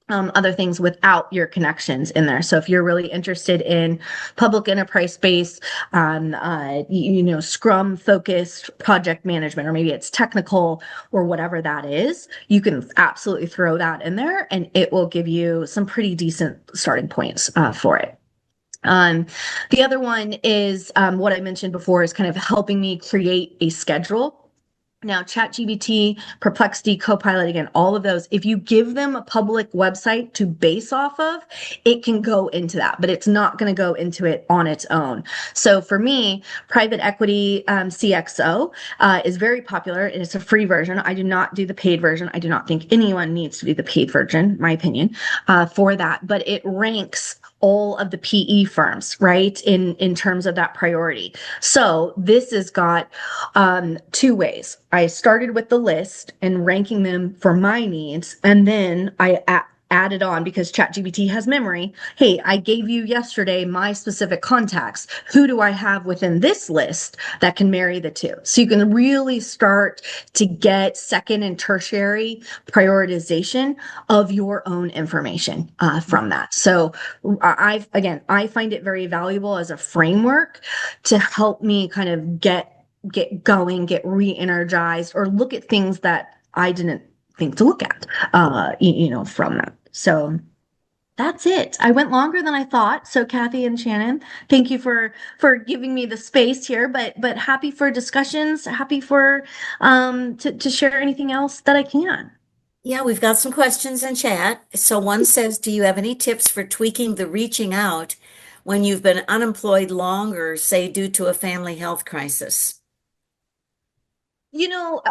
other things without your connections in there. So if you're really interested in public enterprise space, Scrum focused project management, or maybe it's technical or whatever that is, you can absolutely throw that in there and it will give you some pretty decent starting points for it. The other one is what I mentioned before, is kind of helping me create a schedule. Now, ChatGPT, Perplexity, Copilot, again, all of those, if you give them a public website to base off of, it can go into that, but it's not going to go into it on its own. So for me, private equity CXO is very popular, and it's a free version. I do not do the paid version. I do not think anyone needs to do the paid version, my opinion, for that, but it ranks all of the PE firms, right, in terms of that priority. So this has got two ways. I started with the list and ranking them for my needs, and then I added on, because ChatGPT has memory. Hey, I gave you yesterday my specific contacts. Who do I have within this list that can marry the two? So you can really start to get second and tertiary prioritization of your own information from that. So I find it very valuable as a framework to help me kind of get going, get re-energized, or look at things that I didn't think to look at, from that. So that's it. I went longer than I thought. So Kathy and Shannon, thank you for giving me the space here, but happy for discussions, happy for to share anything else that I can. Yeah, we've got some questions in chat. So one says, do you have any tips for tweaking the reaching out when you've been unemployed longer, say due to a family health crisis?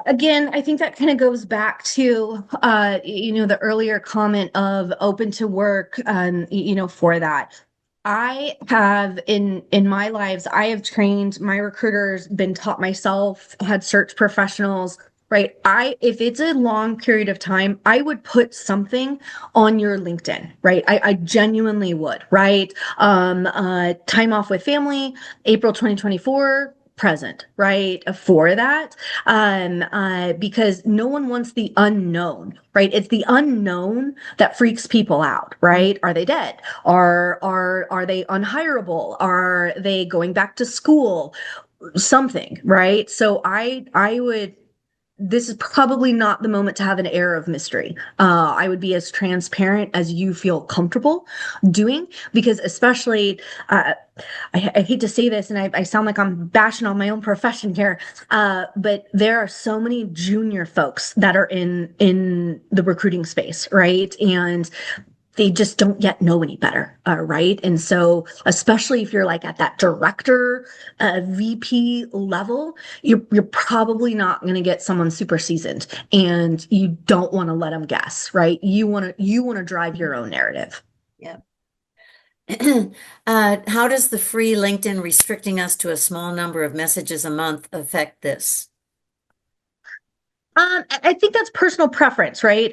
Again, I think that kind of goes back to, the earlier comment of open to work, for that. I have in my lives, I have trained my recruiters, been taught myself, had search professionals, right? If it's a long period of time, I would put something on your LinkedIn, right? I genuinely would, right? Time off with family, April 2024. Present, right, for that, because no one wants the unknown, right? It's the unknown that freaks people out, right? Are they dead? Are they unhireable? Are they going back to school? Something, right? So I would, this is probably not the moment to have an air of mystery. I would be as transparent as you feel comfortable doing, because especially, I hate to say this, and I sound like I'm bashing on my own profession here, but there are so many junior folks that are in the recruiting space, right? And they just don't yet know any better, right? And so, especially if you're like at that director, VP level, you're probably not going to get someone super seasoned, and you don't want to let them guess, right? You want to drive your own narrative. Yep. How does the free LinkedIn restricting us to a small number of messages a month affect this? I think that's personal preference, right?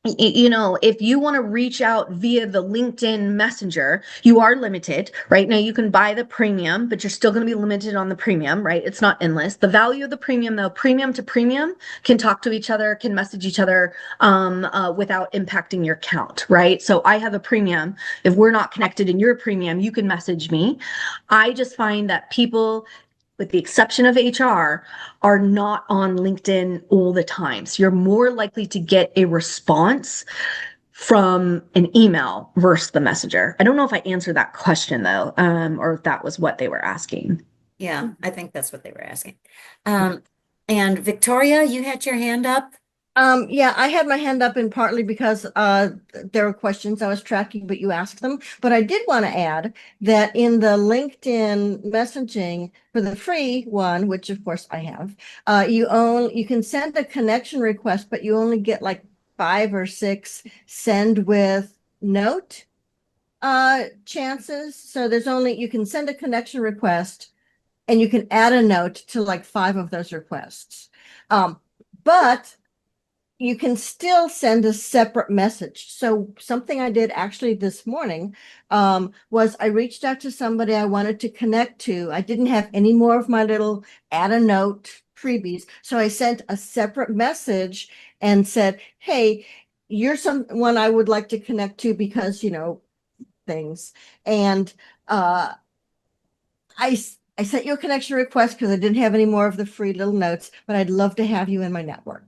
If you want to reach out via the LinkedIn Messenger, you are limited. Right now, you can buy the premium, but you're still going to be limited on the premium, right? It's not endless. The value of the premium, though, premium to premium, can talk to each other, can message each other without impacting your count, right? So I have a premium. If we're not connected in your premium, you can message me. I just find that people, with the exception of HR, are not on LinkedIn all the time. So you're more likely to get a response from an email versus the messenger. I don't know if I answered that question though, or if that was what they were asking. Yeah, I think that's what they were asking. And Victoria, you had your hand up. Yeah, I had my hand up in partly because there were questions I was tracking, but you asked them. But I did want to add that in the LinkedIn messaging for the free one, which of course I have, you can send a connection request, but you only get like 5 or 6 send with note chances. So you can send a connection request and you can add a note to like 5 of those requests. But you can still send a separate message. So something I did actually this morning was I reached out to somebody I wanted to connect to. I didn't have any more of my little add a note freebies. So I sent a separate message and said, hey, you're someone I would like to connect to because, things. And I sent you a connection request because I didn't have any more of the free little notes, but I'd love to have you in my network.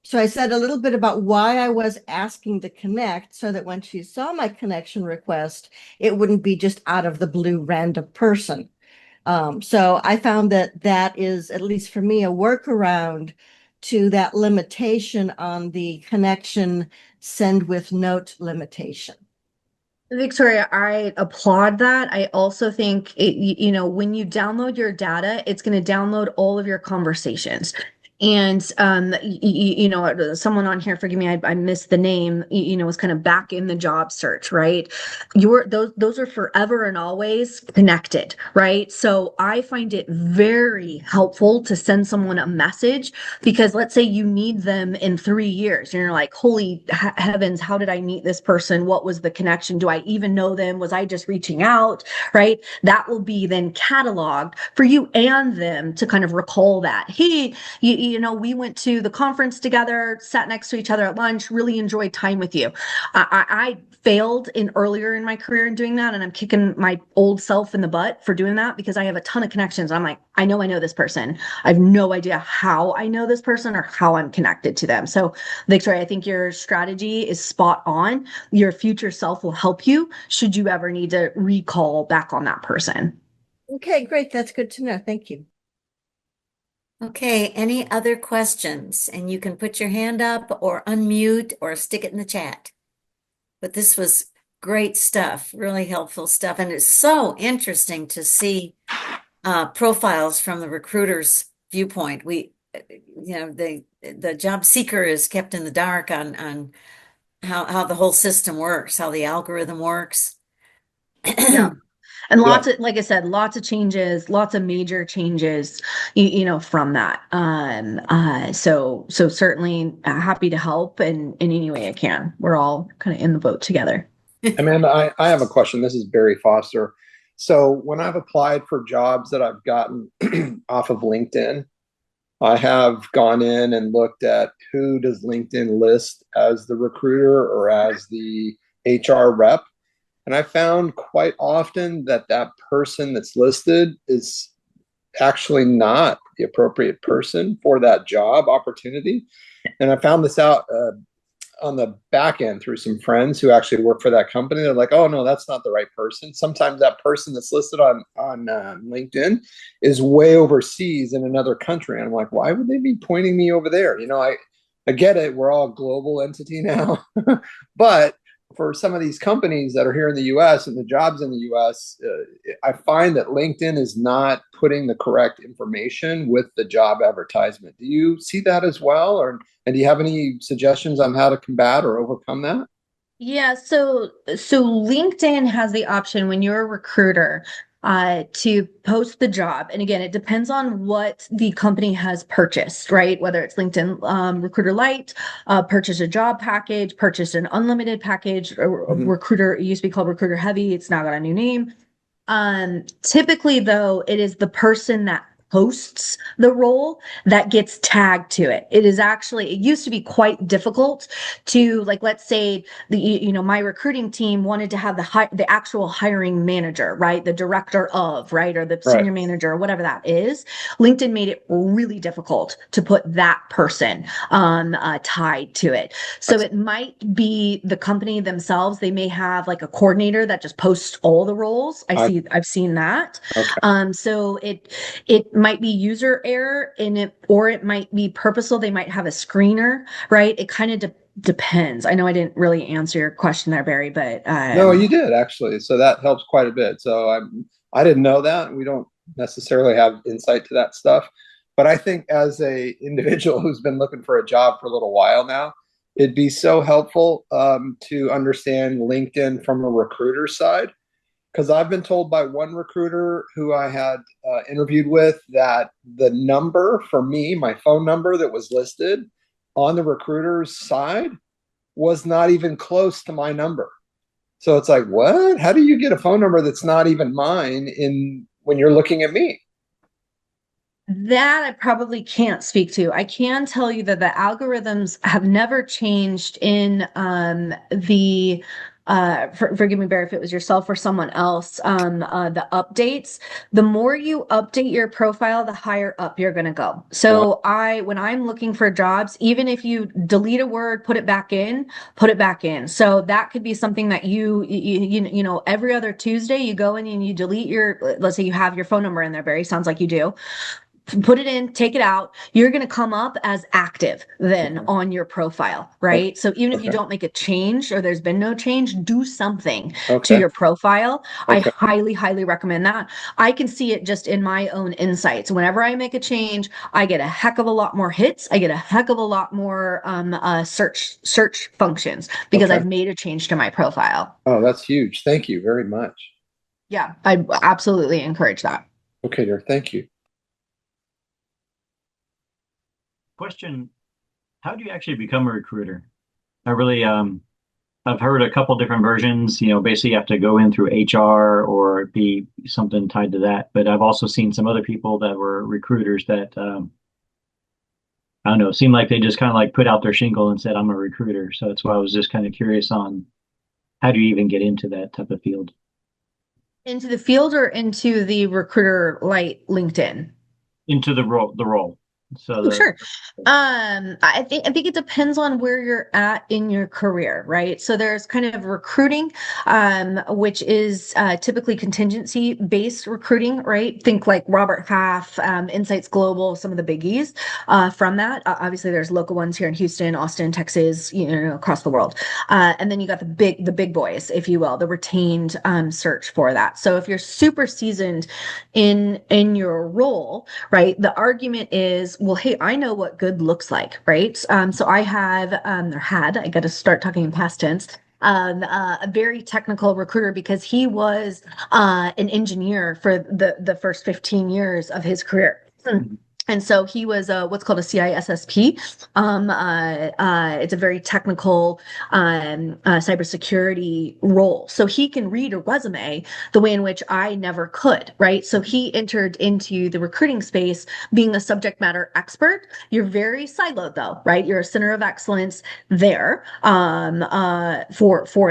So I said a little bit about why I was asking to connect so that when she saw my connection request, it wouldn't be just out of the blue random person. So I found that that is, at least for me, a workaround to that limitation on the connection send with note limitation. Victoria, I applaud that. I also think when you download your data, it's going to download all of your conversations. And someone on here, forgive me, I missed the name. Was kind of back in the job search, right? Those are forever and always connected, right? So I find it very helpful to send someone a message because let's say you need them in 3 years, and you're like, holy heavens, how did I meet this person? What was the connection? Do I even know them? Was I just reaching out, right? That will be then cataloged for you and them to kind of recall that. Hey, we went to the conference together, sat next to each other at lunch, really enjoyed time with you. I failed earlier in my career in doing that, and I'm kicking my old self in the butt for doing that because I have a ton of connections. I'm like, I know this person. I have no idea how I know this person or how I'm connected to them. So, Victoria, I think your strategy is spot on. Your future self will help you should you ever need to recall back on that person. Okay, great. That's good to know. Thank you. Okay, any other questions? And you can put your hand up or unmute or stick it in the chat. But this was great stuff, really helpful stuff. And it's so interesting to see profiles from the recruiter's viewpoint. The job seeker is kept in the dark on how the whole system works, how the algorithm works. Yeah. And lots Yeah. of, like I said, lots of changes, lots of major changes, from that. So certainly happy to help in any way I can. We're all kind of in the boat together. Amanda, I have a question. This is Barry Foster. So when I've applied for jobs that I've gotten off of LinkedIn, I have gone in and looked at who does LinkedIn list as the recruiter or as the HR rep. And I found quite often that that person that's listed is actually not the appropriate person for that job opportunity. And I found this out on the back end through some friends who actually work for that company. They're like, oh no, that's not the right person. Sometimes that person that's listed on LinkedIn is way overseas in another country. And I'm like, why would they be pointing me over there? I get it. We're all a global entity now, but for some of these companies that are here in the US and the jobs in the US, I find that LinkedIn is not putting the correct information with the job advertisement. Do you see that as well? And do you have any suggestions on how to combat or overcome that? Yeah, so LinkedIn has the option when you're a recruiter to post the job. And again, it depends on what the company has purchased, right? Whether it's LinkedIn Recruiter Lite, purchase a job package, purchase an unlimited package, or Mhm. Recruiter, it used to be called Recruiter Heavy. It's now got a new name. Typically, though, it is the person that posts the role that gets tagged to it. It used to be quite difficult to, like, let's say my recruiting team wanted to have the actual hiring manager, right? The director of, right? Or the Right. senior manager or whatever that is. LinkedIn made it really difficult to put that person tied to it. So it might be the company themselves. They may have like a coordinator that just posts all the roles. I've seen that. Okay. So it might be user error in it, or it might be purposeful. They might have a screener, right? It kind of depends. I know I didn't really answer your question there, Barry, but No, you did actually. So that helps quite a bit. So I didn't know that. We don't necessarily have insight to that stuff. But I think as a individual who's been looking for a job for a little while now, it'd be so helpful to understand LinkedIn from a recruiter side. Because I've been told by one recruiter who I had interviewed with that the number for me, my phone number that was listed, on the recruiter's side was not even close to my number. So it's like, what? How do you get a phone number that's not even mine in when you're looking at me? That I probably can't speak to. I can tell you that the algorithms have never changed in the forgive me, Barry, if it was yourself or someone else, the updates. The more you update your profile, the higher up you're going to go. So when I'm looking for jobs, even if you delete a word, put it back in, put it back in. So that could be something that you know, every other Tuesday you go in and you delete let's say you have your phone number in there, Barry, sounds like you do. Put it in, take it out. You're going to come up as active then on your profile, right? So even if you don't make a change or there's been no change, do something to your profile. I highly, highly recommend that. I can see it just in my own insights. Whenever I make a change, I get a heck of a lot more hits. I get a heck of a lot more search functions because I've made a change to my profile. Oh, that's huge. Thank you very much. Yeah, I absolutely encourage that. Okay, dear. Thank you. Question, how do you actually become a recruiter? I really I've heard a couple different versions, you know, basically you have to go in through HR or be something tied to that. But I've also seen some other people that were recruiters that I don't know, seemed like they just kind of like put out their shingle and said, I'm a recruiter. So that's why I was just kind of curious on how do you even get into that type of field? Into the field or into the recruiter like LinkedIn? Into the role. So Sure. I think it depends on where you're at in your career, right? So there's kind of recruiting, which is typically contingency-based recruiting, right? Think like Robert Half, Insights Global, some of the biggies from that. Obviously, there's local ones here in Houston, Austin, Texas, you know, across the world. And then you got the big boys, if you will, the retained search for that. So if you're super seasoned in your role, right, the argument is, well, hey, I know what good looks like, right? So I have, I got to start talking in past tense, a very technical recruiter because he was an engineer for the first 15 years of his career. And so he was what's called a CISSP. It's a very technical cybersecurity role. So he can read a resume the way in which I never could, right? So he entered into the recruiting space being a subject matter expert. You're very siloed though, right? You're a center of excellence there for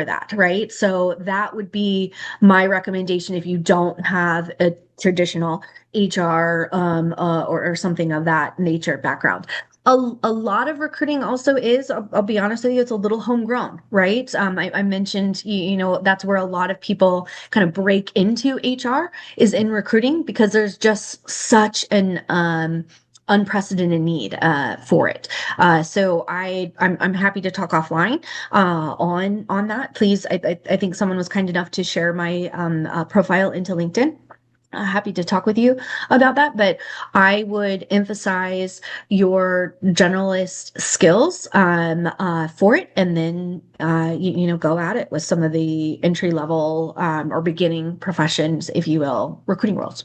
that, right? So that would be my recommendation if you don't have a traditional HR or something of that nature background. A lot of recruiting also is, I'll be honest with you, it's a little homegrown, right? I mentioned, you know, that's where a lot of people kind of break into HR is in recruiting because there's just such an unprecedented need for it. So I'm happy to talk offline on that. Please, I think someone was kind enough to share my profile into LinkedIn. Happy to talk with you about that, but I would emphasize your generalist skills for it, and then you know, go at it with some of the entry level or beginning professions, if you will, recruiting roles.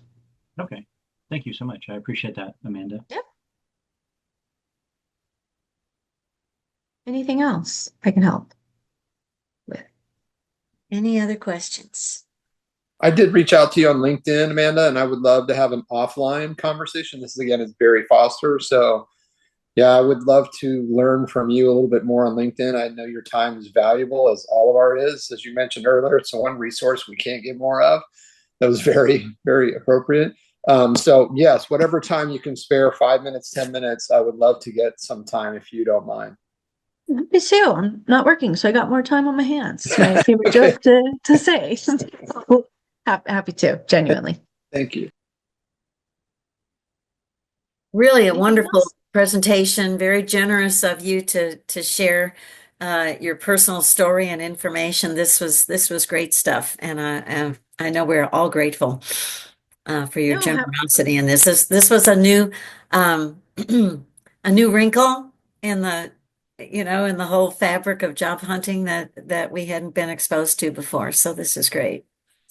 Okay, thank you so much. I appreciate that, Amanda. Yep. Anything else I can help with? Any other questions? I did reach out to you on LinkedIn, Amanda, and I would love to have an offline conversation. This is again is Barry Foster. So yeah, I would love to learn from you a little bit more on LinkedIn. I know your time is valuable as all of our is. As you mentioned earlier, it's the one resource we can't get more of. That was very, very appropriate. So yes, whatever time you can spare, 5 minutes, 10 minutes, I would love to get some time if you don't mind. Me too. I'm not working, so I got more time on my hands. It's my favorite joke to say. Happy to, genuinely. Thank you. Really a Anything wonderful else? presentation. Very generous of you to share your personal story and information. This was great stuff, and I know we're all grateful for your No, generosity in this. This was a new a new wrinkle in the in the whole fabric of job hunting that we hadn't been exposed to before. So this is great.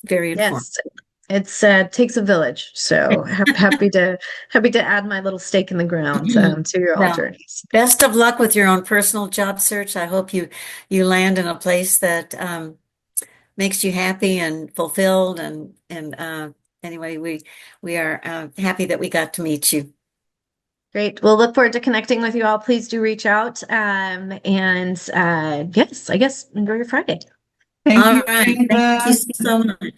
Very informative. yes. It's takes a village, so happy to add my little stake in the ground to your all Well, journeys. best of luck with your own personal job search. I hope you land in a place that makes you happy and fulfilled. And anyway, we are happy that we got to meet you. Great. We'll look forward to connecting with you all. Please do reach out. And yes, I guess enjoy your Friday. All right. Thank you so much.